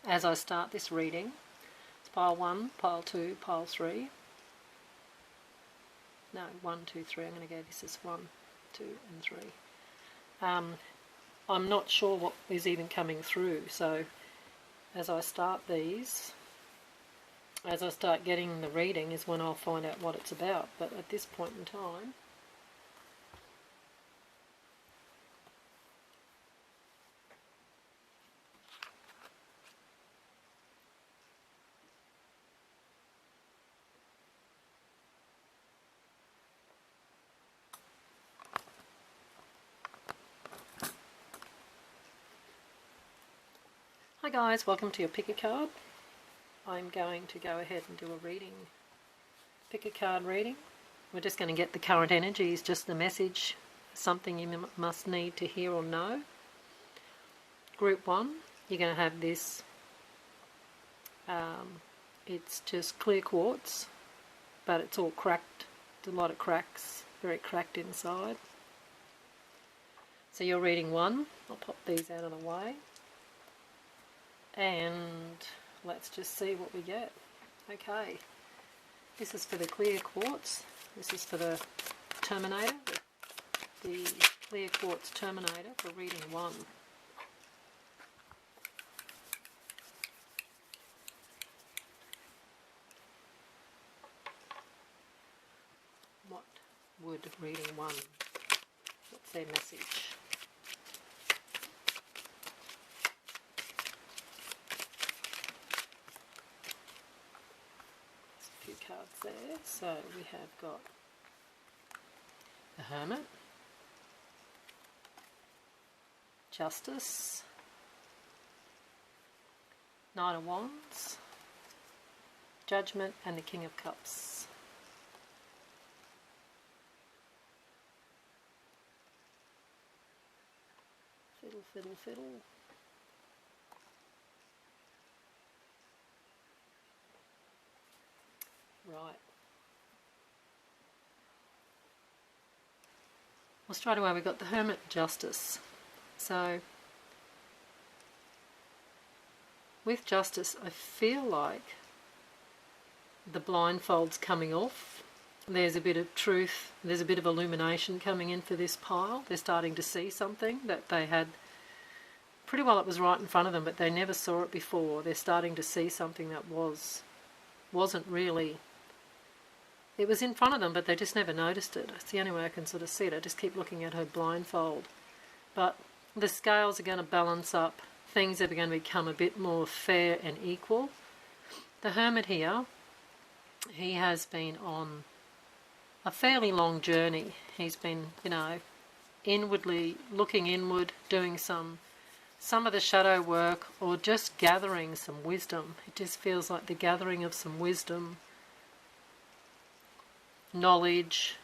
as I start this reading. It's pile 1, pile 2, pile 3. No, 1, 2, 3. I'm going to go, this is 1, 2 and 3. I'm not sure what is even coming through, so as I start these, as I start getting the reading is when I'll find out what it's about. But at this point in time, hi guys, welcome to your pick a card. I'm going to go ahead and do a reading, pick a card reading. We're just going to get the current energies, just the message, something you must need to hear or know. Group 1, you're going to have this, it's just clear quartz, but it's all cracked, there's a lot of cracks, very cracked inside. So you're reading 1, I'll pop these out of the way. And let's just see what we get. Okay, this is for the clear quartz. This is for the terminator, the clear quartz terminator for reading 1. What would reading 1? What's their message? Cards there. So we have got the Hermit, Justice, Knight of Wands, Judgment, and the King of Cups. Fiddle, fiddle, fiddle. Right. Well, straight away we've got the Hermit, Justice. So, with Justice, I feel like the blindfold's coming off. There's a bit of truth, there's a bit of illumination coming in for this pile. They're starting to see something that they had, pretty well it was right in front of them, but they never saw it before. They're starting to see something that wasn't really... It was in front of them, but they just never noticed it. It's the only way I can sort of see it. I just keep looking at her blindfold. But the scales are going to balance up. Things are going to become a bit more fair and equal. The Hermit here, he has been on a fairly long journey. He's been, you know, inwardly looking inward, doing some of the shadow work, or just gathering some wisdom. It just feels like the gathering of some wisdom, knowledge.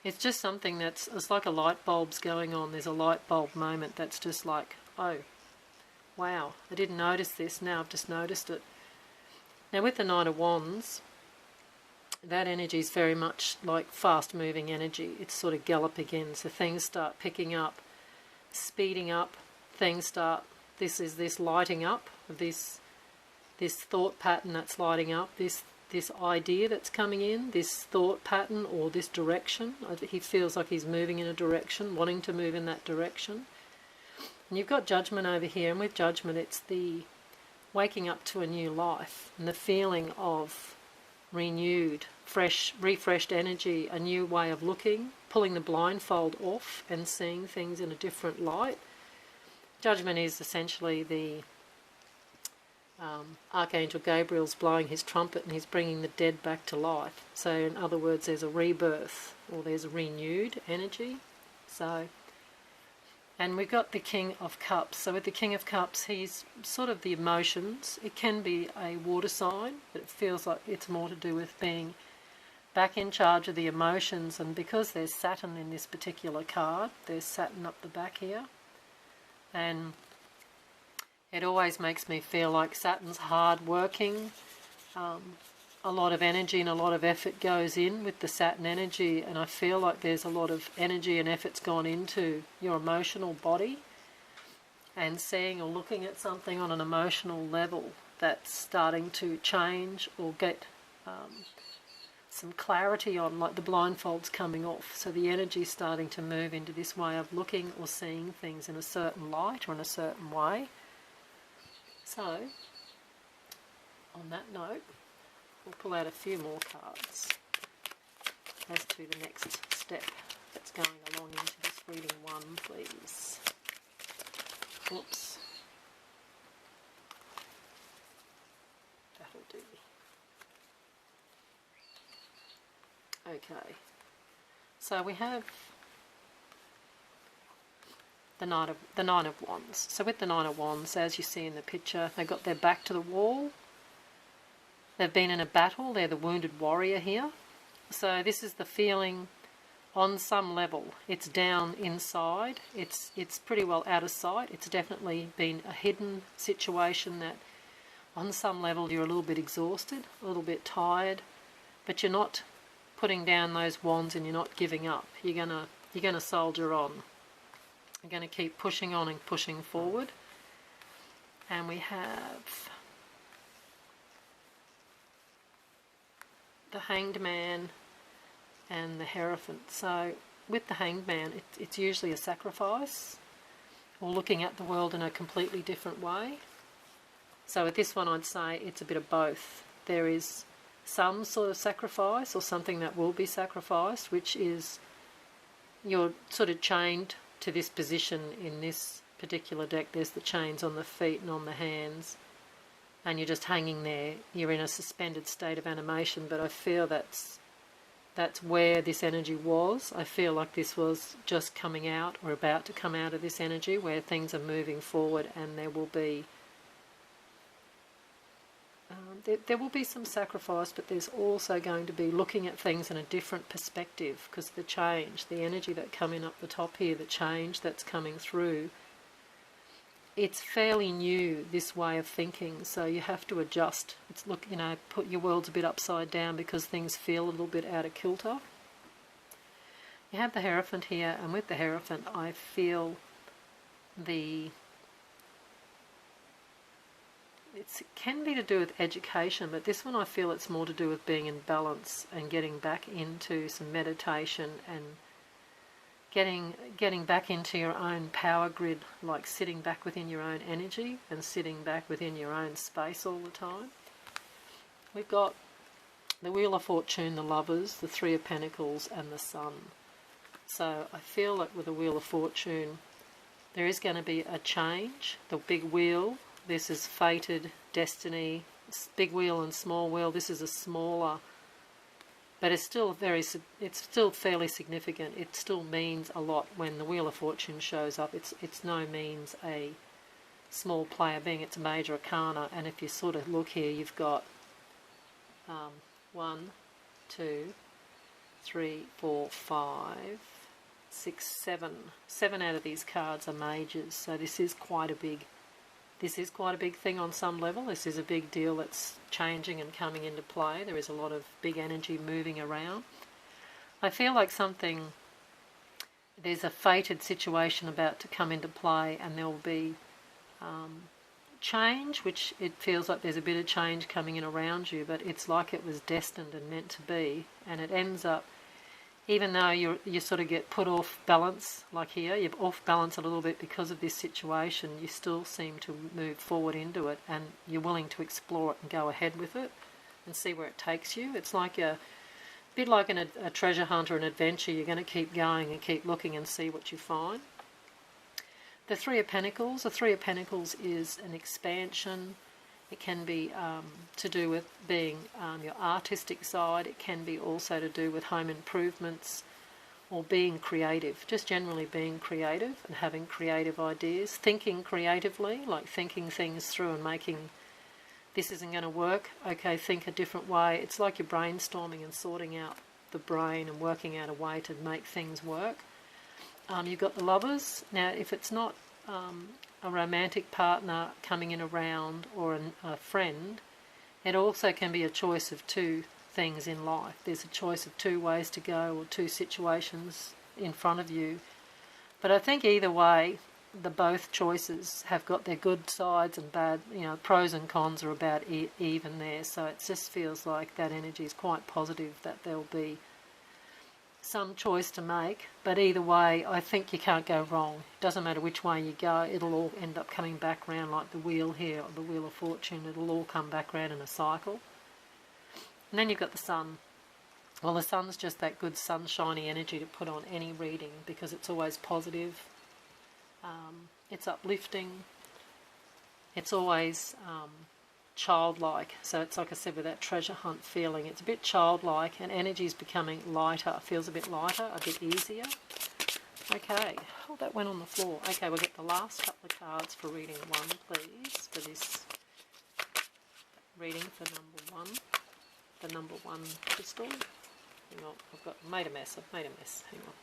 It's just something it's like a light bulb's going on. There's a light bulb moment that's just like, oh, wow, I didn't notice this, now I've just noticed it. Now with the Knight of Wands, that energy is very much like fast moving energy. It's sort of gallop again, so things start picking up, speeding up, things start, this lighting up, this thought pattern that's lighting up, this idea that's coming in, this thought pattern or this direction. He feels like he's moving in a direction, wanting to move in that direction. And you've got Judgment over here, and with Judgment it's the waking up to a new life and the feeling of renewed, fresh, refreshed energy, a new way of looking, pulling the blindfold off and seeing things in a different light. Judgment is essentially the Archangel Gabriel's blowing his trumpet and he's bringing the dead back to life. So in other words, there's a rebirth, or there's a renewed energy. So, and we've got the King of Cups. So with the King of Cups, he's sort of the emotions. It can be a water sign, but it feels like it's more to do with being back in charge of the emotions. And because there's Saturn in this particular card, there's Saturn up the back here, and it always makes me feel like Saturn's hard working. A lot of energy and a lot of effort goes in with the Saturn energy, and I feel like there's a lot of energy and effort's gone into your emotional body. and seeing or looking at something on an emotional level that's starting to change or get some clarity on, like the blindfold's coming off. So the energy's starting to move into this way of looking or seeing things in a certain light or in a certain way. So, on that note, we'll pull out a few more cards as to the next step that's going along into this reading. One, please. Oops. That'll do. Okay. So we have the Nine of Wands. So with the Nine of Wands, as you see in the picture, they've got their back to the wall. They've been in a battle. They're the wounded warrior here. So this is the feeling on some level. It's down inside. It's pretty well out of sight. It's definitely been a hidden situation that on some level you're a little bit exhausted, a little bit tired, but you're not putting down those wands and you're not giving up. You're gonna soldier on. You're gonna keep pushing on and pushing forward. And we have the Hanged Man and the Hierophant. So with the Hanged Man, it's usually a sacrifice or looking at the world in a completely different way. So with this one, I'd say it's a bit of both. There is some sort of sacrifice or something that will be sacrificed, which is you're sort of chained to this position in this particular deck. There's the chains on the feet and on the hands, and you're just hanging there. You're in a suspended state of animation, but I feel that's where this energy was. I feel like this was just coming out or about to come out of this energy where things are moving forward, and there will be there will be some sacrifice, but there's also going to be looking at things in a different perspective, because the change, the energy that coming up the top here, the change that's coming through, it's fairly new, this way of thinking, so you have to adjust. It's put your world's a bit upside down because things feel a little bit out of kilter. You have the Hierophant here, and with the Hierophant I feel it can be to do with education, but this one I feel it's more to do with being in balance and getting back into some meditation and getting back into your own power grid, like sitting back within your own energy and sitting back within your own space all the time. We've got the Wheel of Fortune, the Lovers, the Three of Pentacles and the Sun. So I feel like with the Wheel of Fortune there is going to be a change. The big wheel, this is fated, destiny, big wheel and small wheel. This is a smaller, but it's still fairly significant. It still means a lot when the Wheel of Fortune shows up. It's no means a small player, being it's a major arcana. And if you sort of look here, you've got 1, 2, 3, 4, 5, 6, 7. 7 out of these cards are majors. So this is quite a big thing on some level. This is a big deal that's changing and coming into play. There is a lot of big energy moving around. I feel like there's a fated situation about to come into play, and there will be change, which it feels like there's a bit of change coming in around you, but it's like it was destined and meant to be, and it ends up, even though you sort of get put off balance, like here, you're off balance a little bit because of this situation, you still seem to move forward into it, and you're willing to explore it and go ahead with it and see where it takes you. It's like a bit like a treasure hunt or an adventure. You're going to keep going and keep looking and see what you find. The Three of Pentacles. The Three of Pentacles is an expansion. It can be to do with being your artistic side. It can be also to do with home improvements or being creative, just generally being creative and having creative ideas, thinking creatively, like thinking things through and making, this isn't going to work, okay, think a different way. It's like you're brainstorming and sorting out the brain and working out a way to make things work. You've got the Lovers. Now, if it's not a romantic partner coming in around or a friend, it also can be a choice of two things in life. There's a choice of two ways to go or two situations in front of you. But I think either way, the both choices have got their good sides and bad, you know, pros and cons are about even there. So it just feels like that energy is quite positive, that there'll be some choice to make. But either way, I think you can't go wrong. It doesn't matter which way you go, it'll all end up coming back round like the wheel here, or the Wheel of Fortune. It'll all come back round in a cycle. And then you've got the sun. Well, the sun's just that good sunshiny energy to put on any reading, because it's always positive. It's uplifting. It's always childlike. So it's like I said, with that treasure hunt feeling, it's a bit childlike, and energy is becoming lighter. It feels a bit lighter, a bit easier. Okay, oh, that went on the floor. Okay, we'll get the last couple of cards for reading 1, please, for this reading for number 1. The number 1 crystal. Hang on, I've made a mess. Hang on.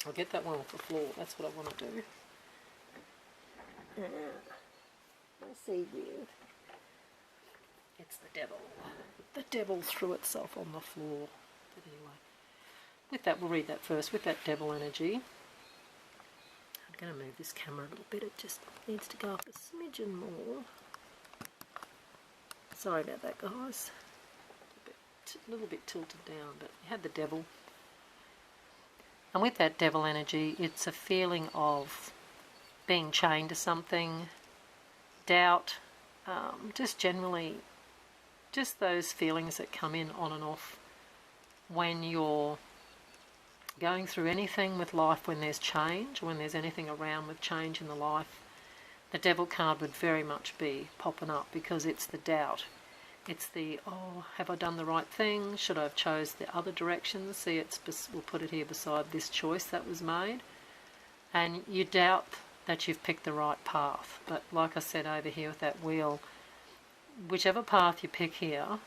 I'll get that one off the floor. That's what I want to do. I see you. It's the devil. The devil threw itself on the floor. But anyway, with that, we'll read that first. With that devil energy, I'm going to move this camera a little bit. It just needs to go up a smidgen more. Sorry about that, guys. A little bit tilted down, but you had the devil. And with that devil energy, it's a feeling of being chained to something, doubt, just generally, just those feelings that come in on and off when you're going through anything with life, when there's change, when there's anything around with change in the life. The devil card would very much be popping up, because it's the doubt. It's the, oh, have I done the right thing? Should I have chose the other direction? See, we'll put it here beside this choice that was made. And you doubt that you've picked the right path. But like I said over here with that wheel, whichever path you pick here,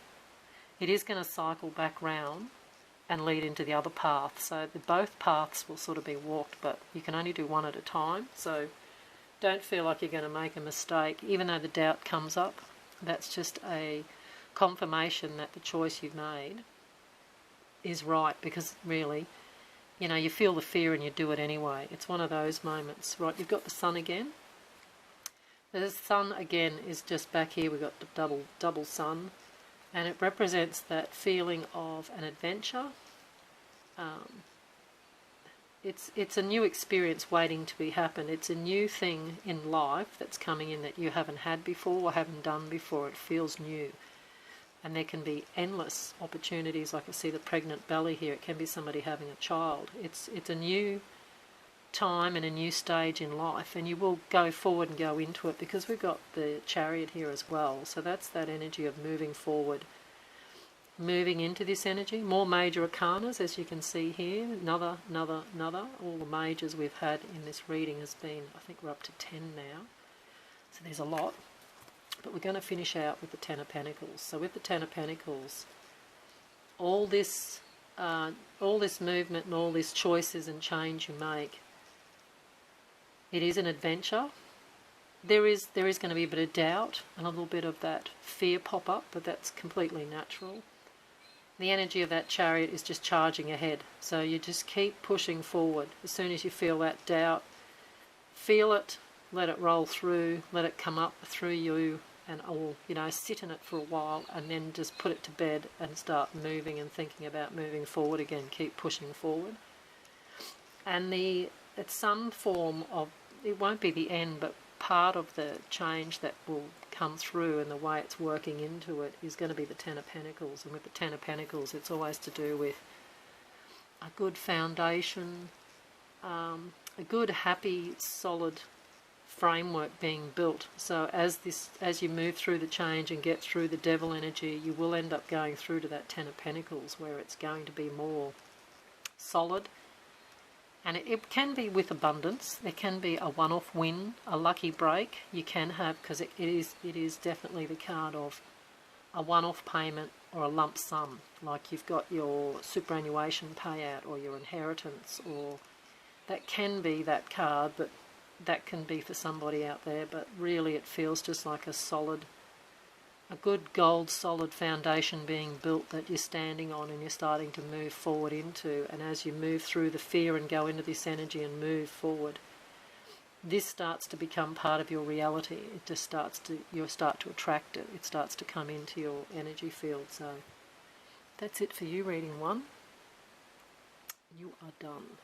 it is going to cycle back round and lead into the other path. So both paths will sort of be walked, but you can only do one at a time. So don't feel like you're going to make a mistake. Even though the doubt comes up, that's just a confirmation that the choice you've made is right, because really, you know, you feel the fear and you do it anyway. It's one of those moments. Right, you've got the sun again. The sun again is just back here. We've got the double sun, and it represents that feeling of an adventure. It's a new experience waiting to be happened. It's a new thing in life that's coming in that you haven't had before or haven't done before. It feels new. And there can be endless opportunities. Like I see the pregnant belly here. It can be somebody having a child. It's a new time and a new stage in life, and you will go forward and go into it, because we've got the Chariot here as well. So that's that energy of moving forward, moving into this energy. More major arcanas, as you can see here. Another. All the majors we've had in this reading has been, I think we're up to 10 now. So there's a lot. But we're going to finish out with the Ten of Pentacles. So with the Ten of Pentacles, all this movement and all these choices and change you make, it is an adventure. There is going to be a bit of doubt and a little bit of that fear pop up, but that's completely natural. The energy of that Chariot is just charging ahead. So you just keep pushing forward. As soon as you feel that doubt, feel it, let it roll through, let it come up through you, and all, you know, sit in it for a while, and then just put it to bed and start moving and thinking about moving forward again. Keep pushing forward. And it's some form of, it won't be the end, but part of the change that will come through and the way it's working into it is going to be the Ten of Pentacles. And with the Ten of Pentacles, it's always to do with a good foundation, a good, happy, solid framework being built. So as you move through the change and get through the devil energy, you will end up going through to that Ten of Pentacles, where it's going to be more solid. And it can be with abundance. There can be a one-off win, a lucky break. You can have, because it is definitely the card of a one-off payment or a lump sum. Like you've got your superannuation payout or your inheritance, or that can be that card, but that can be for somebody out there. But really it feels just like a good gold solid foundation being built that you're standing on and you're starting to move forward into. And as you move through the fear and go into this energy and move forward, this starts to become part of your reality. It just starts to, you start to attract it. It starts to come into your energy field. So that's it for you, reading 1. You are done.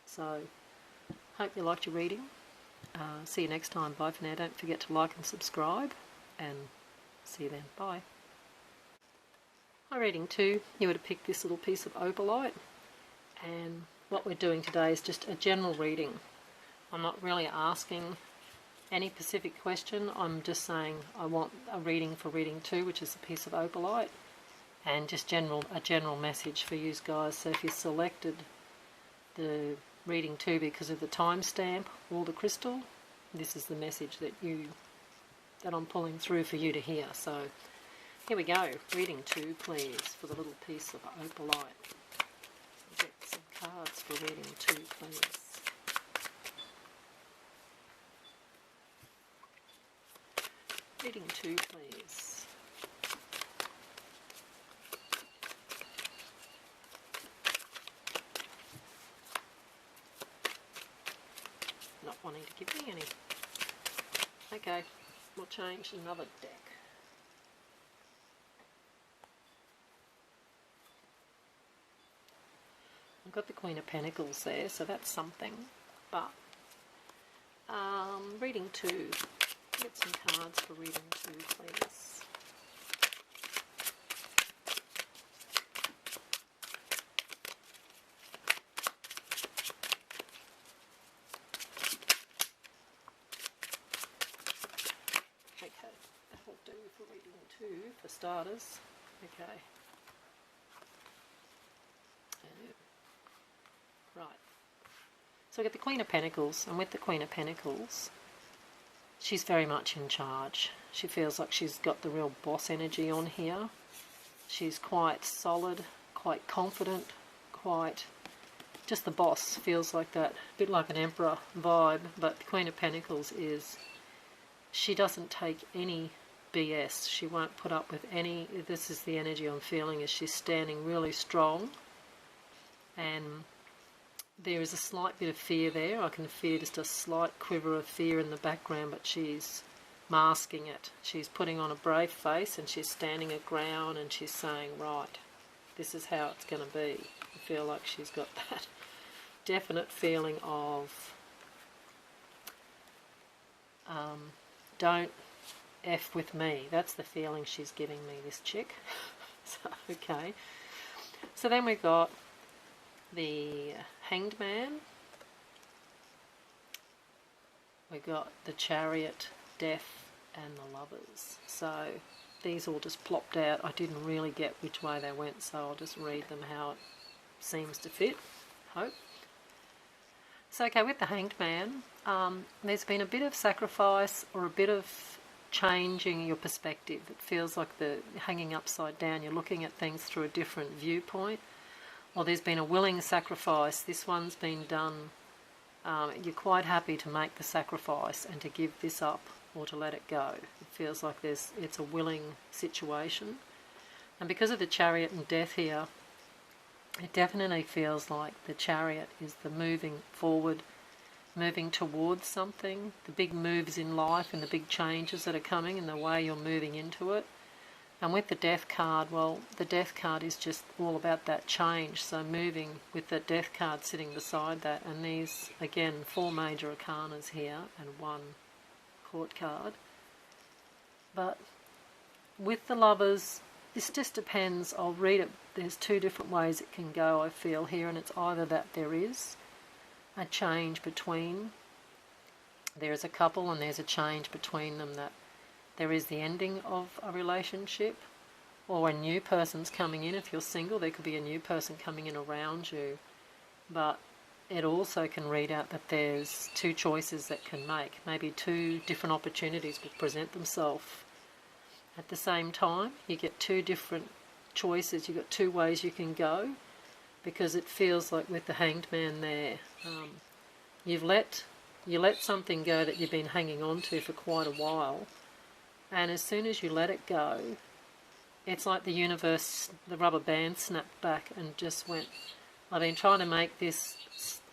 So hope you liked your reading. See you next time. Bye for now. Don't forget to like and subscribe, and see you then. Bye. Hi, reading 2. You would have picked this little piece of Opalite, and what we're doing today is just a general reading. I'm not really asking any specific question. I'm just saying I want a reading for reading 2, which is a piece of Opalite, and just a general message for you guys. So if you selected the reading 2 because of the timestamp or the crystal, this is the message that I'm pulling through for you to hear. So here we go. Reading 2, please, for the little piece of Opalite. Get some cards for reading 2, please. Reading 2, please. Not wanting to give me any. Okay, we'll change another deck. I've got the Queen of Pentacles there, so that's something. But reading 2. Get some cards for reading 2, please. Okay, that'll do for reading 2 for starters. Okay. Right. So I get the Queen of Pentacles, and with the Queen of Pentacles, she's very much in charge. She feels like she's got the real boss energy on here. She's quite solid, quite confident, quite just the boss. Feels like that, a bit like an emperor vibe. But the Queen of Pentacles is, she doesn't take any BS. She won't put up with any, this is the energy I'm feeling, is she's standing really strong. And there is a slight bit of fear there. I can feel just a slight quiver of fear in the background, but she's masking it. She's putting on a brave face, and she's standing her ground, and she's saying, right, this is how it's going to be. I feel like she's got that definite feeling of don't F with me. That's the feeling she's giving me, this chick. So, okay. So then we've got the Hanged Man, we got the Chariot, Death, and the Lovers. So these all just plopped out. I didn't really get which way they went, so I'll just read them how it seems to fit, hope. So okay, with the Hanged Man, there's been a bit of sacrifice or a bit of changing your perspective. It feels like the hanging upside down, you're looking at things through a different viewpoint. Or there's been a willing sacrifice. This one's been done. You're quite happy to make the sacrifice and to give this up or to let it go. It feels like it's a willing situation. And because of the Chariot and Death here, it definitely feels like the Chariot is the moving forward, moving towards something, the big moves in life and the big changes that are coming and the way you're moving into it. And with the Death card, well, the Death card is just all about that change. So moving with the Death card sitting beside that. And these, again, 4 major arcanas here and 1 court card. But with the Lovers, this just depends. I'll read it. There's 2 different ways it can go, I feel here. And it's either that there is a change between, there is a couple and there's a change between them, that there is the ending of a relationship, or a new person's coming in. If you're single, there could be a new person coming in around you. But it also can read out that there's 2 choices that can make. Maybe 2 different opportunities will present themselves at the same time. You get 2 different choices. You've got 2 ways you can go, because it feels like with the Hanged Man there, you let something go that you've been hanging on to for quite a while. And as soon as you let it go, it's like the universe, the rubber band snapped back and just went, I've been trying to make this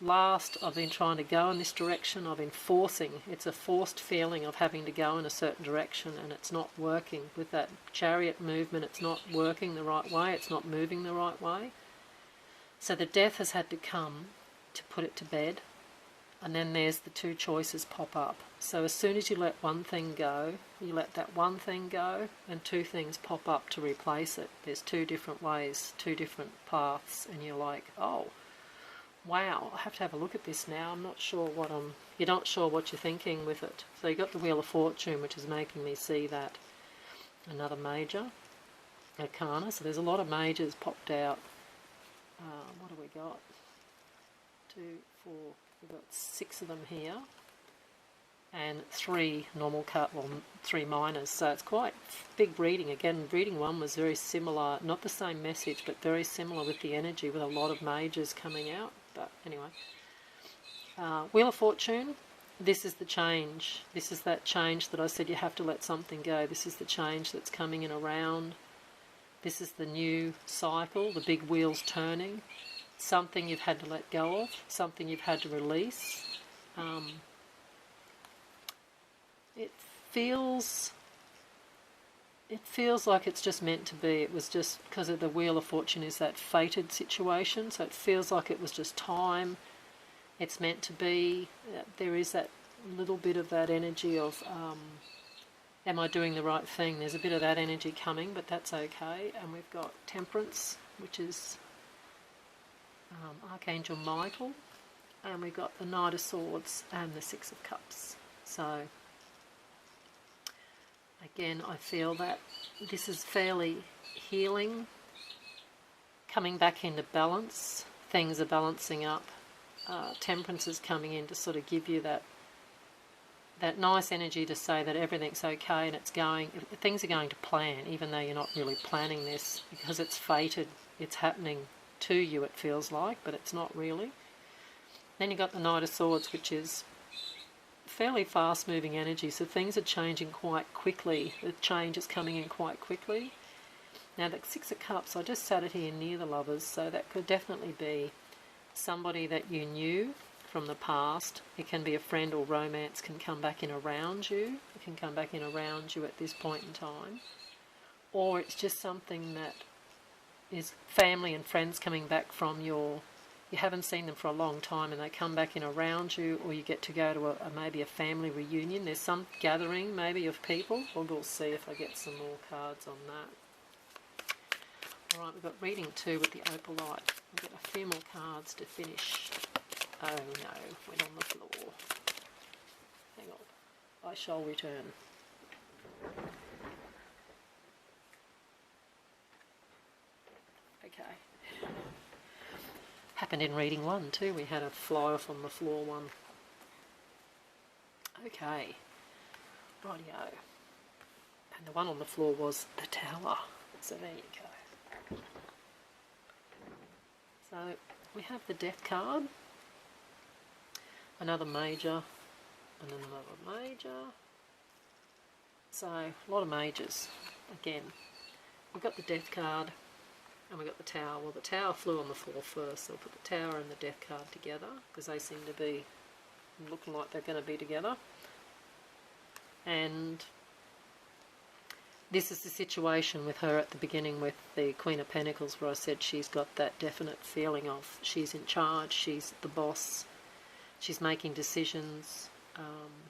I've been trying to go in this direction. I've been forcing. It's a forced feeling of having to go in a certain direction, and it's not working. With that chariot movement, it's not working the right way. It's not moving the right way. So the death has had to come to put it to bed. And then there's the two choices pop up. So as soon as you let one thing go, you let that one thing go, and two things pop up to replace it. There's two different ways, two different paths, and you're like, oh, wow, I have to have a look at this now. I'm not sure what you're not sure what you're thinking with it. So you've got the Wheel of Fortune, which is making me see that. Another major arcana. So there's a lot of majors popped out. What have we got? 2, 4... We've got 6 of them here, and 3 normal cut, well, 3 minors. So it's quite big reading. Again, reading 1 was very similar, not the same message, but very similar with the energy, with a lot of majors coming out. But anyway, Wheel of Fortune. This is the change. This is that change that I said you have to let something go. This is the change that's coming in around. This is the new cycle, the big wheels turning. Something you've had to let go of, something you've had to release. It feels like it's just meant to be. It was just because of the Wheel of Fortune is that fated situation, so it feels like it was just time. It's meant to be. There is that little bit of that energy of, am I doing the right thing? There's a bit of that energy coming, but that's okay. And we've got Temperance, which is Archangel Michael, and we've got the Knight of Swords and the Six of Cups. So again, I feel that this is fairly healing, coming back into balance. Things are balancing up. Temperance is coming in to sort of give you that nice energy to say that everything's okay and things are going to plan, even though you're not really planning this, because it's fated, it's happening to you, it feels like, but it's not really. Then you've got the Knight of Swords, which is fairly fast moving energy, so things are changing quite quickly. The change is coming in quite quickly. Now the Six of Cups, I just sat it here near the Lovers, so that could definitely be somebody that you knew from the past. It can be a friend, or romance can come back in around you. It can come back in around you at this point in time. Or it's just something that is family and friends coming back from you haven't seen them for a long time, and they come back in around you, or you get to go to maybe a family reunion. There's some gathering maybe of people. We'll see if I get some more cards on that. Alright, we've got reading 2 with the Opalite. We've got a few more cards to finish. Oh no, went on the floor. Hang on. I shall return. Okay. Happened in reading 1 too. We had a fly off on the floor one. Okay. Rightio. And the one on the floor was the Tower. So there you go. So we have the Death card. Another major. And another major. So a lot of majors. Again. We've got the Death card. And we got the Tower. Well, the Tower flew on the floor first, so we'll put the Tower and the Death card together, because they seem to be looking like they're going to be together. And this is the situation with her at the beginning with the Queen of Pentacles, where I said she's got that definite feeling of she's in charge, she's the boss, she's making decisions.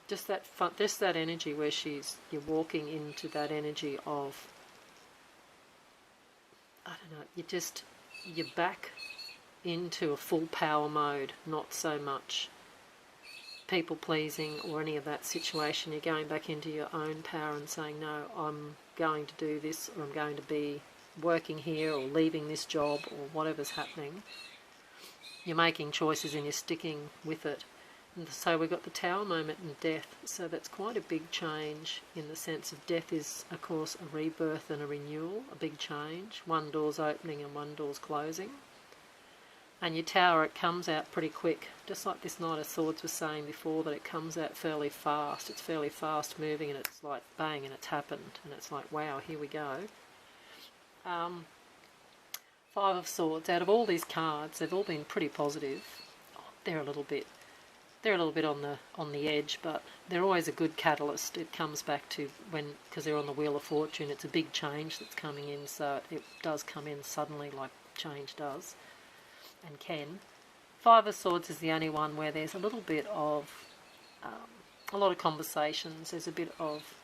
Just that energy where you're walking into that energy of, I don't know, you're back into a full power mode, not so much people pleasing or any of that situation. You're going back into your own power and saying, no, I'm going to do this, or I'm going to be working here, or leaving this job, or whatever's happening. You're making choices and you're sticking with it. And so we've got the Tower moment and Death, so that's quite a big change in the sense of Death is, of course, a rebirth and a renewal, a big change. One door's opening and one door's closing. And your Tower, it comes out pretty quick, just like this Knight of Swords was saying before, that it comes out fairly fast. It's fairly fast moving, and it's like bang, and it's happened, and it's like, wow, here we go. Five of Swords. Out of all these cards, they've all been pretty positive. they're a little bit on the edge, but they're always a good catalyst. It comes back to because they're on the Wheel of Fortune, it's a big change that's coming in, so it does come in suddenly like change does and can. Five of Swords is the only one where there's a little bit of a lot of conversations. There's a bit of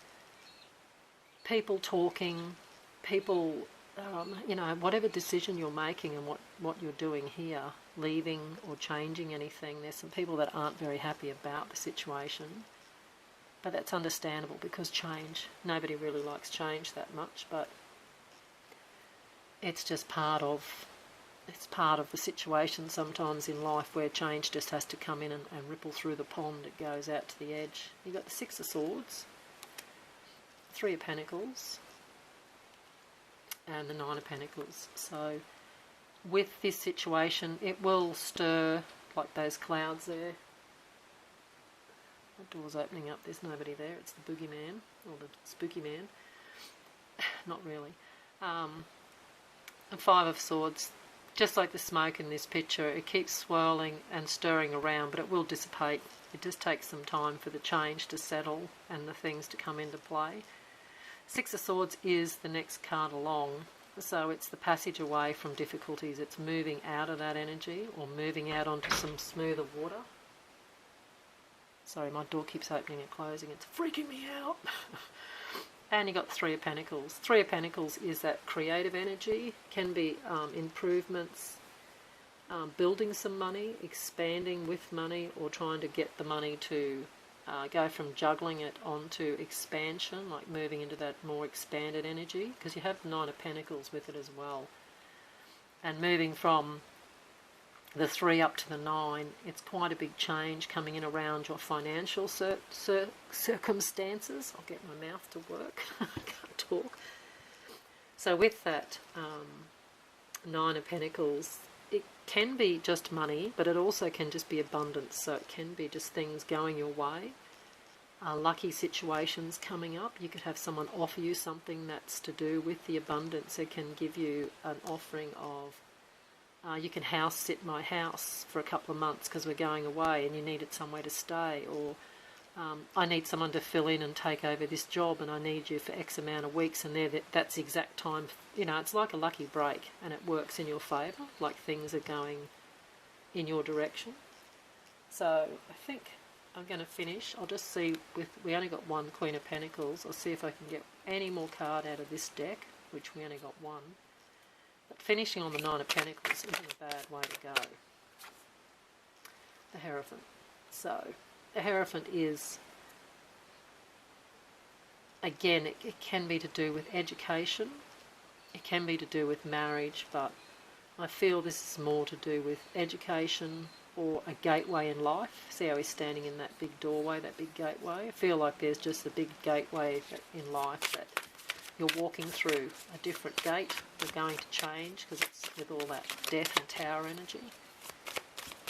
people talking, people, whatever decision you're making and what you're doing here, leaving or changing anything, there's some people that aren't very happy about the situation. But that's understandable because change, nobody really likes change that much, but it's just part of the situation sometimes in life where change just has to come in and ripple through the pond. It goes out to the edge. You've got the Six of Swords, Three of Pentacles, and the Nine of Pentacles. So with this situation, it will stir like those clouds there. The door's opening up, there's nobody there. It's the boogeyman, or the spooky man. Not really. And Five of Swords, just like the smoke in this picture, it keeps swirling and stirring around, but it will dissipate. It just takes some time for the change to settle and the things to come into play. Six of Swords is the next card along, so it's the passage away from difficulties. It's moving out of that energy or moving out onto some smoother water. Sorry, my door keeps opening and closing. It's freaking me out. And you got Three of Pentacles. Three of Pentacles is that creative energy. Can be improvements, building some money, expanding with money, or trying to get the money to go from juggling it onto expansion, like moving into that more expanded energy, because you have Nine of Pentacles with it as well. And moving from the 3 up to the 9, it's quite a big change coming in around your financial circumstances. I'll get my mouth to work. I can't talk. So with that Nine of Pentacles, it can be just money, but it also can just be abundance. So it can be just things going your way. Lucky situations coming up. You could have someone offer you something that's to do with the abundance. It can give you an offering of you can house sit my house for a couple of months because we're going away and you needed somewhere to stay, or I need someone to fill in and take over this job and I need you for X amount of weeks, and that's the exact time. It's like a lucky break and it works in your favour, like things are going in your direction. So I think I'm going to finish. I'll just see, we only got one Queen of Pentacles. I'll see if I can get any more card out of this deck, which we only got one. But finishing on the Nine of Pentacles isn't a bad way to go. The Hierophant. So, the Hierophant is, again, it can be to do with education. It can be to do with marriage, but I feel this is more to do with education or a gateway in life. See how he's standing in that big doorway, that big gateway? I feel like there's just a big gateway in life that you're walking through a different gate. You're going to change because it's with all that death and tower energy.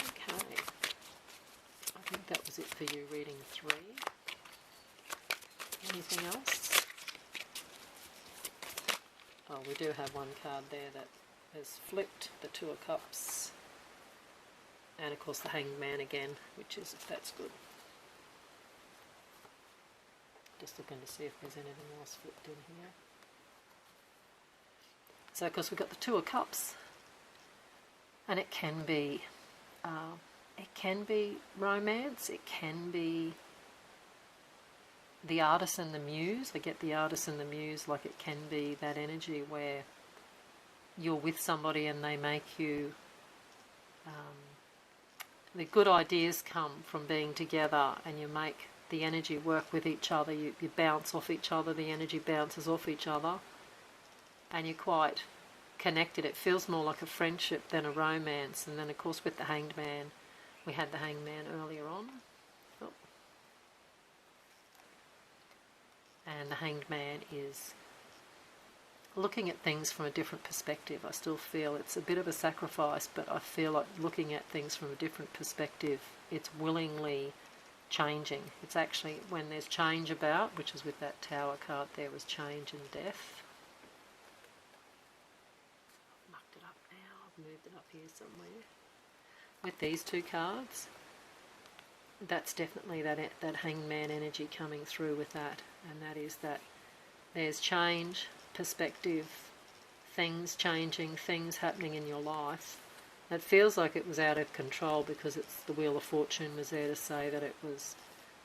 Okay. I think that was it for you, reading 3. Anything else? Oh, we do have one card there that has flipped, the Two of Cups. And of course the Hanged Man again, which is, if that's good. Just looking to see if there's anything else flipped in here. So of course we've got the Two of Cups, and it can be romance, it can be the artist and the muse. I get the artist and the muse, like it can be that energy where you're with somebody and they make you, the good ideas come from being together and you make the energy work with each other. You bounce off each other, the energy bounces off each other, and you're quite connected. It feels more like a friendship than a romance. And then of course with the Hanged Man, we had the Hanged Man earlier on. Oh. And the Hanged Man is looking at things from a different perspective. I still feel it's a bit of a sacrifice, but I feel like looking at things from a different perspective, it's willingly changing. It's actually, when there's change about, which is with that Tower card, there was change and death. I've mucked it up now. I've moved it up here somewhere. with these two cards, that's definitely that hangman energy coming through with that, and that is that there's change, perspective, things changing, things happening in your life. It feels like it was out of control because it's the Wheel of Fortune was there to say that it was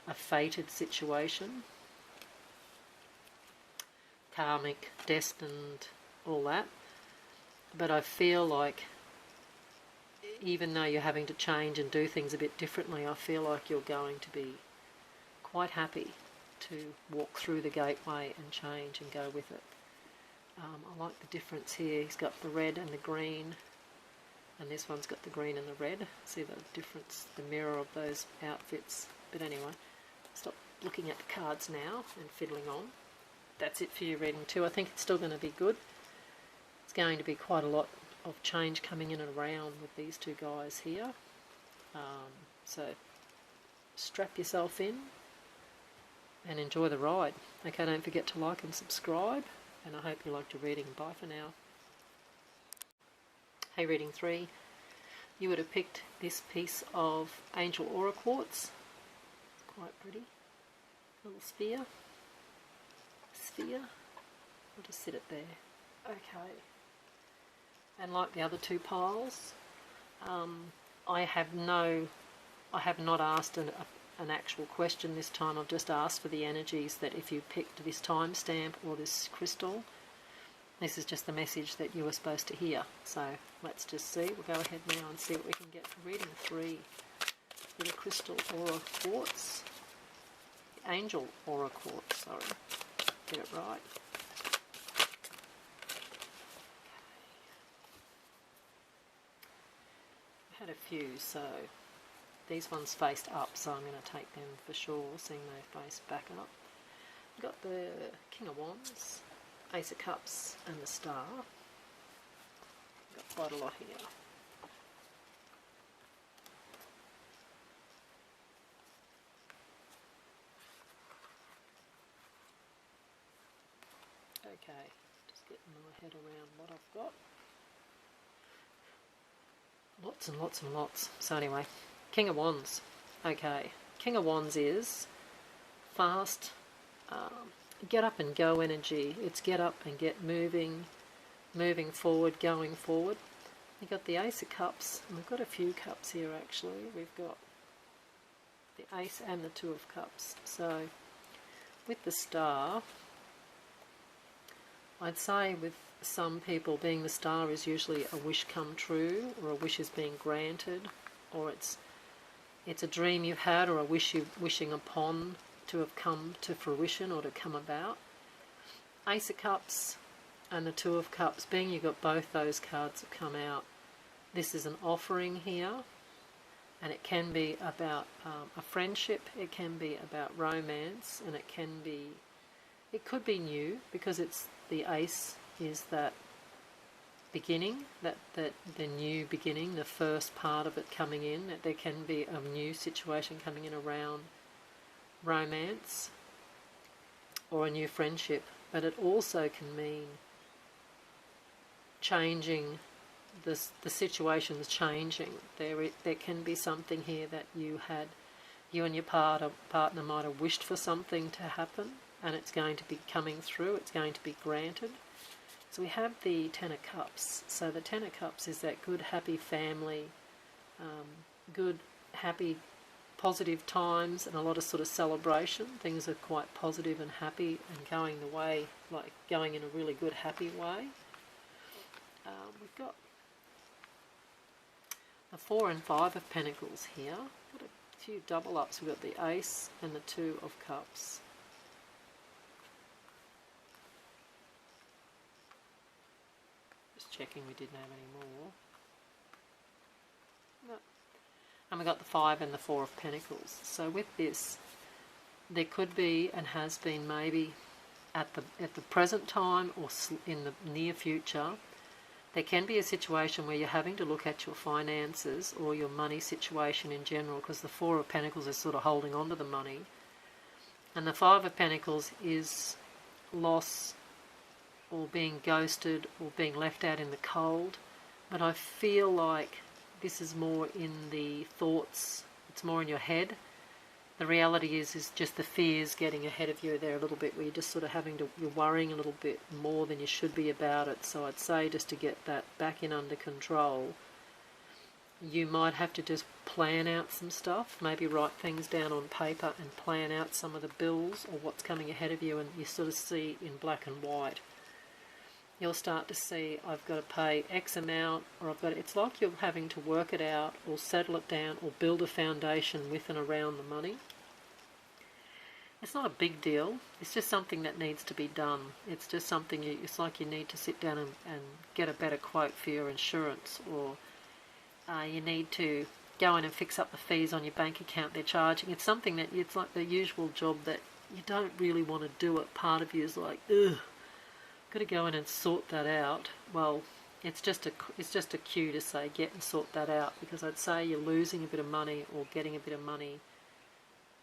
a fated situation, karmic, destined, all that. But I feel like even though you're having to change and do things a bit differently, I feel like you're going to be quite happy to walk through the gateway and change and go with it. I like the difference here. He's got the red and the green, and this one's got the green and the red. See the difference, the mirror of those outfits. But anyway, stop looking at the cards now and fiddling on. That's it for your reading too. I think it's still going to be good. It's going to be quite a lot of change coming in and around with these two guys here. So strap yourself in and enjoy the ride. Okay, don't forget to like and subscribe, and I hope you liked your reading. Bye for now. Hey, reading 3, you would have picked this piece of AngelAuraQuartz. Quite pretty. Little sphere. I'll just sit it there. Okay. And like the other two piles, I have not asked an actual question this time. I've just asked for the energies that if you picked this timestamp or this crystal, this is just the message that you were supposed to hear. So let's just see. We'll go ahead now and see what we can get for reading 3 with a crystal aura quartz. AngelAuraQuartz, sorry. Get it right. Had a few, so these ones faced up, so I'm going to take them for sure, seeing they face back up. We've got the King of Wands, Ace of Cups and the Star. Got quite a lot here. Okay, just getting my head around what I've got. Lots and lots and lots. So anyway, King of Wands. Okay, King of Wands is fast, get up and go energy. It's get up and get moving, moving forward, going forward. You've got the Ace of Cups, and we've got a few cups here actually. We've got the Ace and the Two of Cups. So with the Star, I'd say with some people, being the Star is usually a wish come true, or a wish is being granted, or it's a dream you've had, or a wish you're wishing upon to have come to fruition or to come about. Ace of Cups and the Two of Cups, being you've got both those cards have come out, this is an offering here, and it can be about a friendship, it can be about romance, and it could be new, because it's the Ace is that beginning, that the new beginning, the first part of it coming in, that there can be a new situation coming in around romance or a new friendship, but it also can mean changing, the situation's changing. There can be something here that you and your partner might have wished for something to happen, and it's going to be coming through, it's going to be granted. So we have the Ten of Cups. So the Ten of Cups is that good, happy family, good, happy, positive times, and a lot of sort of celebration. Things are quite positive and happy and going the way, like going in a really good, happy way. We've got the 4 and 5 of Pentacles here. Got a few double ups. We've got the Ace and the 2 of Cups. Checking we didn't have any more. No. And we got the 5 and the 4 of Pentacles. So with this, there could be and has been maybe at the present time or in the near future, there can be a situation where you're having to look at your finances or your money situation in general, because the 4 of Pentacles is sort of holding on to the money, and the 5 of Pentacles is loss, or being ghosted, or being left out in the cold. But I feel like this is more in the thoughts, it's more in your head. The reality is just the fears getting ahead of you there a little bit, where you're just sort of you're worrying a little bit more than you should be about it. So I'd say just to get that back in under control, you might have to just plan out some stuff, maybe write things down on paper and plan out some of the bills or what's coming ahead of you, and you sort of see in black and white. You'll start to see, I've got to pay X amount, or it's like you're having to work it out or settle it down or build a foundation with and around the money. It's not a big deal, it's just something that needs to be done. It's just something, it's like you need to sit down and get a better quote for your insurance, or you need to go in and fix up the fees on your bank account they're charging. It's something that, it's like the usual job that you don't really want to do it. Part of you is like, ugh, got to go in and sort that out. Well, it's just a cue to say get and sort that out, because I'd say you're losing a bit of money or getting a bit of money.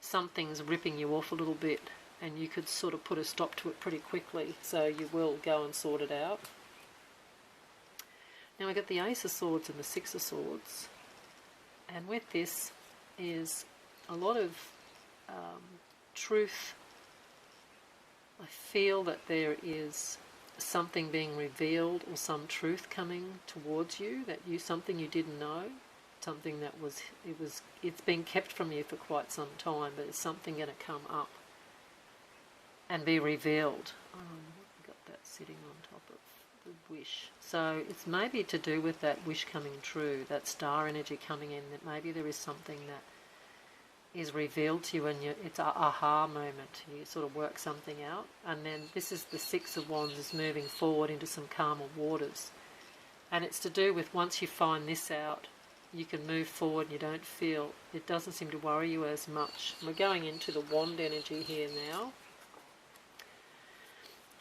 Something's ripping you off a little bit, and you could sort of put a stop to it pretty quickly, so you will go and sort it out. Now we've got the Ace of Swords and the Six of Swords, and with this is a lot of truth. I feel that there is something being revealed, or some truth coming towards you, something you didn't know, something that it's been kept from you for quite some time, but it's something going to come up and be revealed. I've got that sitting on top of the wish. So it's maybe to do with that wish coming true, that star energy coming in, that maybe there is something that is revealed to you, and it's an aha moment. You sort of work something out, and then this is the Six of Wands is moving forward into some calmer waters, and it's to do with once you find this out, you can move forward. You don't feel, it doesn't seem to worry you as much. We're going into the Wand energy here now.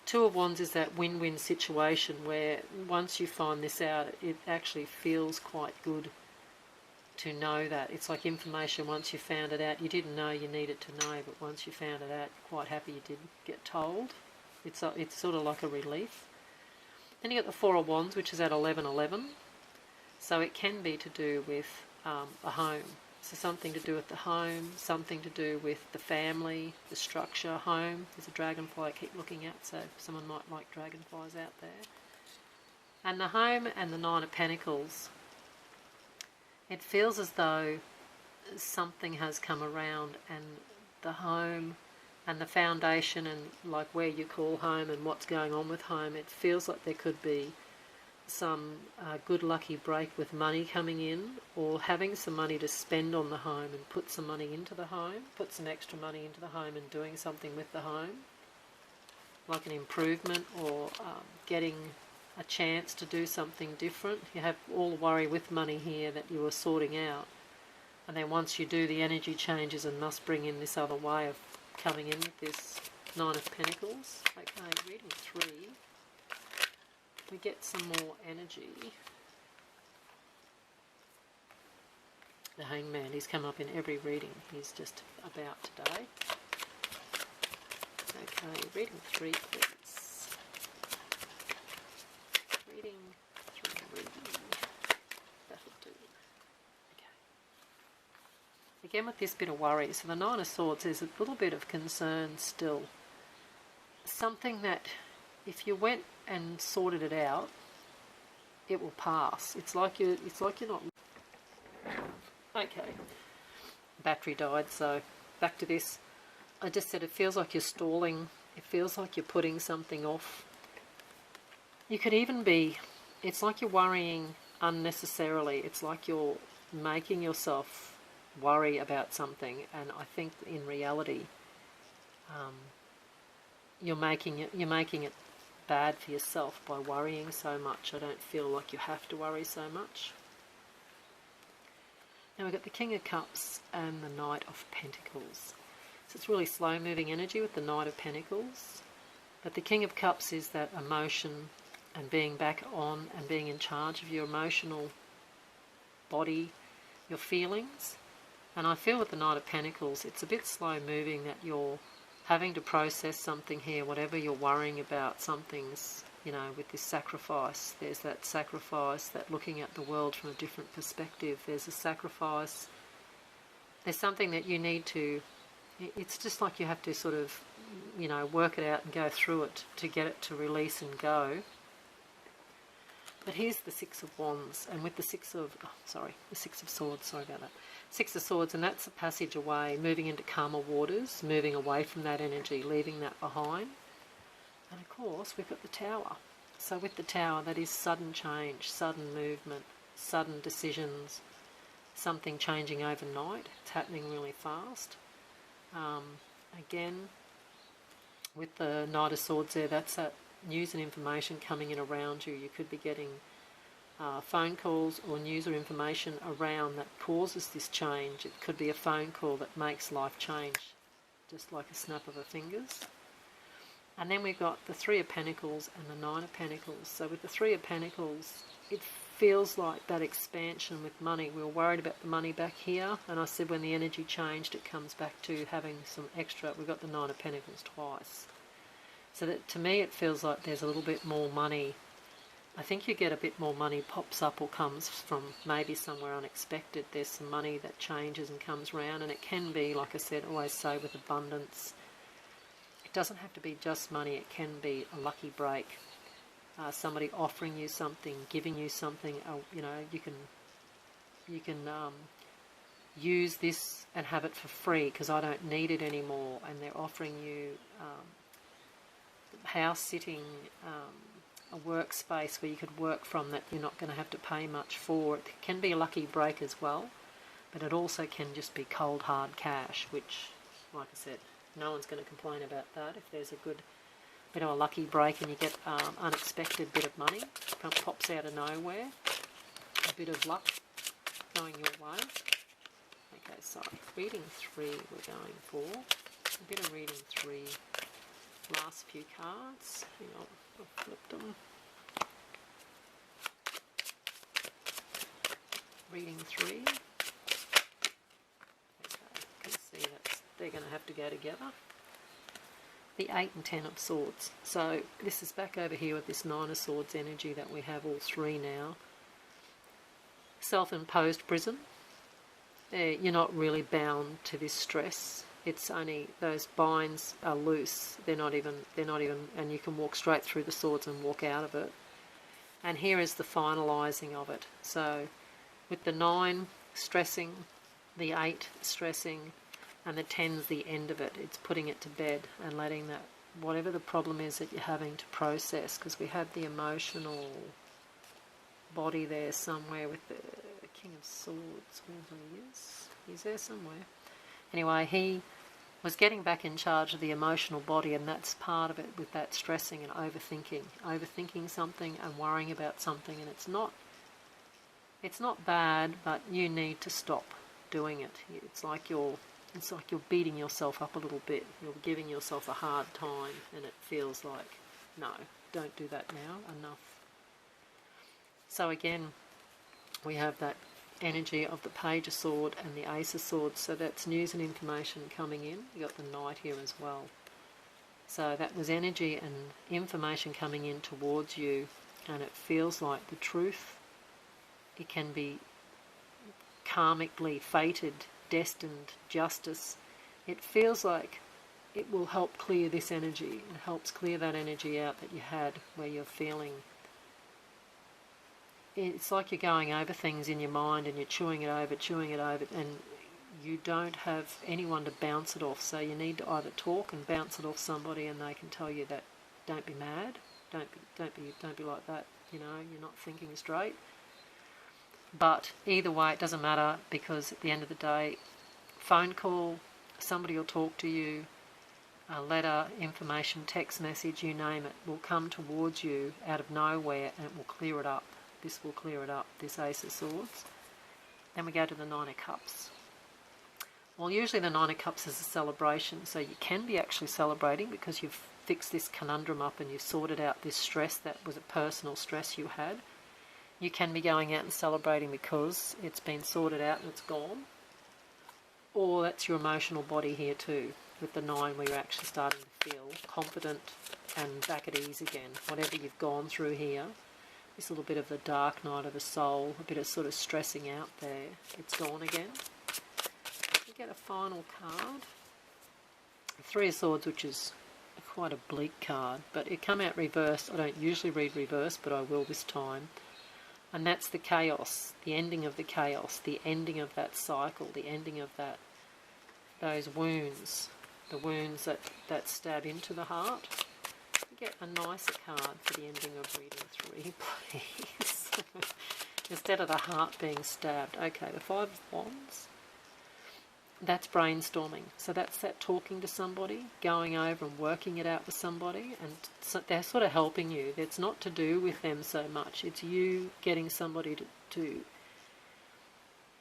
Two of Wands is that win-win situation where once you find this out, it actually feels quite good to know that. It's like information, once you found it out, you didn't know you needed to know, but once you found it out, quite happy you didn't get told. It's sort of like a relief. Then you got the Four of Wands, which is at 11:11. So it can be to do with a home. So something to do with the home, something to do with the family, the structure, home. There's a dragonfly I keep looking at, so someone might like dragonflies out there. And the home and the Nine of Pentacles, it feels as though something has come around, and the home and the foundation, and like where you call home and what's going on with home, it feels like there could be some good lucky break with money coming in, or having some money to spend on the home and put some money into the home, put some extra money into the home and doing something with the home, like an improvement, or getting a chance to do something different. You have all the worry with money here that you are sorting out, and then once you do, the energy changes and must bring in this other way of coming in with this Nine of Pentacles. Okay, reading 3. We get some more energy. The Hangman, he's come up in every reading he's just about today. Okay, reading 3, please. Reading 3. That'll do. Okay. Again with this bit of worry, so the Nine of Swords is a little bit of concern still. Something that if you went and sorted it out, it will pass. It's like you're not. Okay, battery died, so back to this. I just said it feels like you're stalling. It feels like you're putting something off. You could even be, it's like you're worrying unnecessarily. It's like you're making yourself worry about something, and I think in reality, you're making it bad for yourself by worrying so much. I don't feel like you have to worry so much. Now we've got the King of Cups and the Knight of Pentacles. So it's really slow moving energy with the Knight of Pentacles. But the King of Cups is that emotion and being back on and being in charge of your emotional body, your feelings. And I feel with the Knight of Pentacles, it's a bit slow moving, that you're having to process something here, whatever you're worrying about, something's you know, with this sacrifice. There's that sacrifice, that looking at the world from a different perspective. There's a sacrifice. There's something that you need to, it's just like you have to sort of, you know, work it out and go through it to get it to release and go. But here's the Six of Wands, and with the Six of Swords, sorry about that. Six of Swords, and that's a passage away, moving into calmer waters, moving away from that energy, leaving that behind. And of course, we've got the Tower. So with the Tower, that is sudden change, sudden movement, sudden decisions, something changing overnight. It's happening really fast. Again, with the Knight of Swords there, that's that news and information coming in around you. You could be getting phone calls or news or information around that causes this change. It could be a phone call that makes life change, just like a snap of the fingers. And then we've got the Three of Pentacles and the Nine of Pentacles. So with the Three of Pentacles, it feels like that expansion with money. We were worried about the money back here, and I said when the energy changed, it comes back to having some extra. We've got the Nine of Pentacles twice. So that, to me, it feels like there's a little bit more money. I think you get a bit more money pops up or comes from maybe somewhere unexpected. There's some money that changes and comes around, and it can be, like I said, always say with abundance. It doesn't have to be just money. It can be a lucky break. Somebody offering you something, giving you something. You know, you can use this and have it for free because I don't need it anymore. And they're offering you house sitting, a workspace where you could work from that you're not going to have to pay much for. It can be a lucky break as well, but it also can just be cold hard cash, which, like I said, no one's going to complain about that. If there's a good bit of a lucky break and you get unexpected bit of money, pops out of nowhere, a bit of luck going your way. Okay, so reading 3 we're going for. A bit of reading 3. Last few cards. Hang on, I've flipped them. Reading 3. Okay, you can see that they're going to have to go together. The 8 and 10 of Swords. So this is back over here with this 9 of Swords energy that we have all 3 now. Self-imposed prison. You're not really bound to this stress. It's only those binds are loose. They're not even, and you can walk straight through the swords and walk out of it. And here is the finalising of it. So with the 9 stressing, the 8 stressing, and the 10's the end of it. It's putting it to bed and letting that, whatever the problem is that you're having to process, because we have the emotional body there somewhere with the King of Swords. Where he is? He's there somewhere. Anyway, he was getting back in charge of the emotional body, and that's part of it with that stressing and overthinking something and worrying about something. And it's not bad, but you need to stop doing it. It's like you're beating yourself up a little bit. You're giving yourself a hard time, and it feels like, no, don't do that now. Enough. So again, we have that energy of the Page of Swords and the Ace of Swords, so that's news and information coming in. You got the Knight here as well. So that was energy and information coming in towards you, and it feels like the truth. It can be karmically fated, destined, justice. It feels like it will help clear this energy. It helps clear that energy out that you had where you're feeling. It's like you're going over things in your mind and you're chewing it over, and you don't have anyone to bounce it off. So you need to either talk and bounce it off somebody, and they can tell you that don't be mad, don't be like that. You know, you're not thinking straight. But either way, it doesn't matter, because at the end of the day, phone call, somebody will talk to you, a letter, information, text message, you name it, will come towards you out of nowhere, and it will clear it up. This will clear it up, this Ace of Swords. Then we go to the 9 of Cups. Well, usually the 9 of Cups is a celebration, so you can be actually celebrating because you've fixed this conundrum up and you've sorted out this stress that was a personal stress you had. You can be going out and celebrating because it's been sorted out and it's gone. Or that's your emotional body here too. with the 9 where you're actually starting to feel confident and back at ease again. Whatever you've gone through here, this little bit of the dark night of the soul, a bit of sort of stressing out there, it's gone again. You get a final card. 3 of Swords, which is quite a bleak card, but it come out reversed. I don't usually read reverse, but I will this time. And that's the chaos, the ending of the chaos, the ending of that cycle, the ending of those wounds, the wounds that stab into the heart. Get a nicer card for the ending of reading 3, please. Instead of the heart being stabbed. Okay, the 5 of Wands. That's brainstorming. So that's that talking to somebody, going over and working it out with somebody, and so they're sort of helping you. It's not to do with them so much. It's you getting somebody to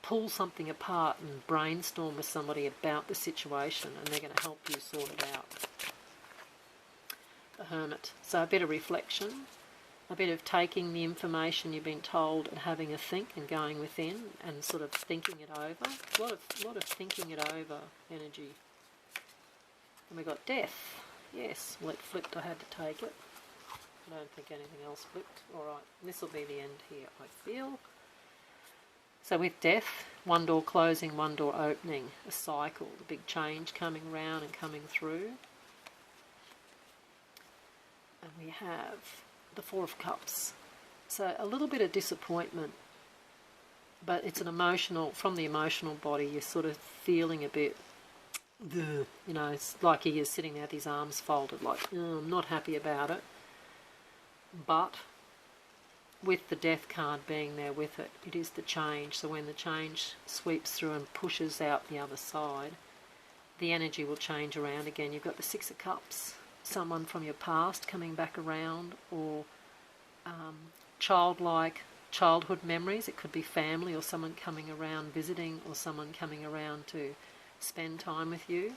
pull something apart and brainstorm with somebody about the situation, and they're going to help you sort it out. The Hermit. So a bit of reflection, a bit of taking the information you've been told and having a think and going within and sort of thinking it over. A lot of thinking it over energy. And we got Death. Yes, well it flipped, I had to take it. I don't think anything else flipped. Alright, this will be the end here, I feel. So with Death, one door closing, one door opening, a cycle, the big change coming round and coming through. And we have the 4 of Cups. So a little bit of disappointment, but it's an emotional, from the emotional body, you're sort of feeling a bit, you know, it's like he is sitting there with his arms folded, like, oh, I'm not happy about it. But with the Death card being there with it, it is the change. So when the change sweeps through and pushes out the other side, the energy will change around again. You've got the 6 of Cups. Someone from your past coming back around, or childhood memories. It could be family or someone coming around visiting, or someone coming around to spend time with you. And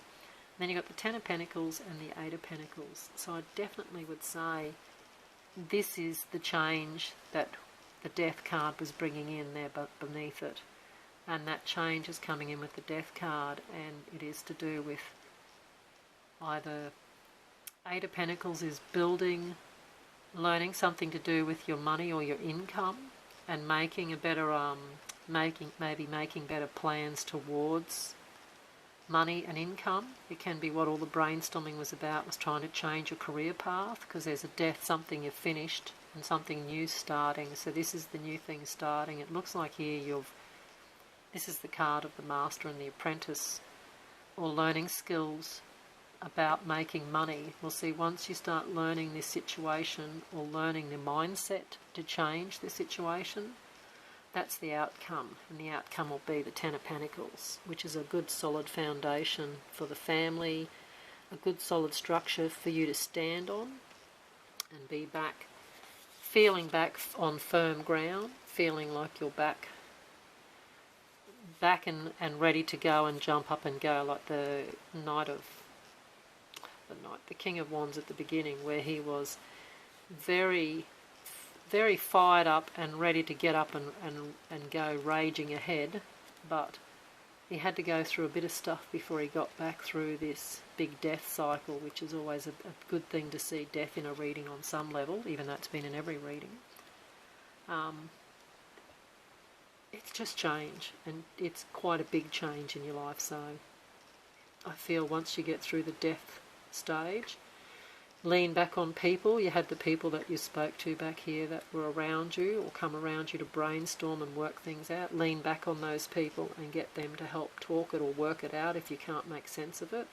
then you've got the 10 of Pentacles and the 8 of Pentacles. So I definitely would say this is the change that the Death card was bringing in there beneath it. And that change is coming in with the Death card, and it is to do with either 8 of Pentacles is building, learning something to do with your money or your income, and making a better, maybe making better plans towards money and income. It can be what all the brainstorming was about, was trying to change your career path, because there's a Death, something you've finished and something new starting. So this is the new thing starting. It looks like here this is the card of the Master and the Apprentice, or learning skills about making money. We'll see, once you start learning this situation, or learning the mindset to change the situation, that's the outcome, and the outcome will be the 10 of Pentacles, which is a good solid foundation for the family, a good solid structure for you to stand on and be back, feeling back on firm ground, feeling like you're back and ready to go and jump up and go, like the King of Wands at the beginning, where he was very, very fired up and ready to get up and go raging ahead, but he had to go through a bit of stuff before he got back through this big death cycle, which is always a good thing to see death in a reading on some level, even though it's been in every reading. It's just change, and it's quite a big change in your life. So I feel once you get through the death stage, lean back on people. You had the people that you spoke to back here that were around you or come around you to brainstorm and work things out. Lean back on those people and get them to help talk it or work it out if you can't make sense of it,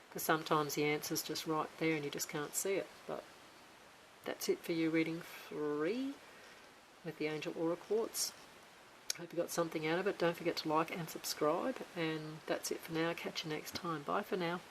because sometimes the answer's just right there and you just can't see it. But that's it for you, reading 3 with the AngelAuraQuartz. Hope you got something out of it. Don't forget to like and subscribe, and that's it for now. Catch you next time. Bye for now.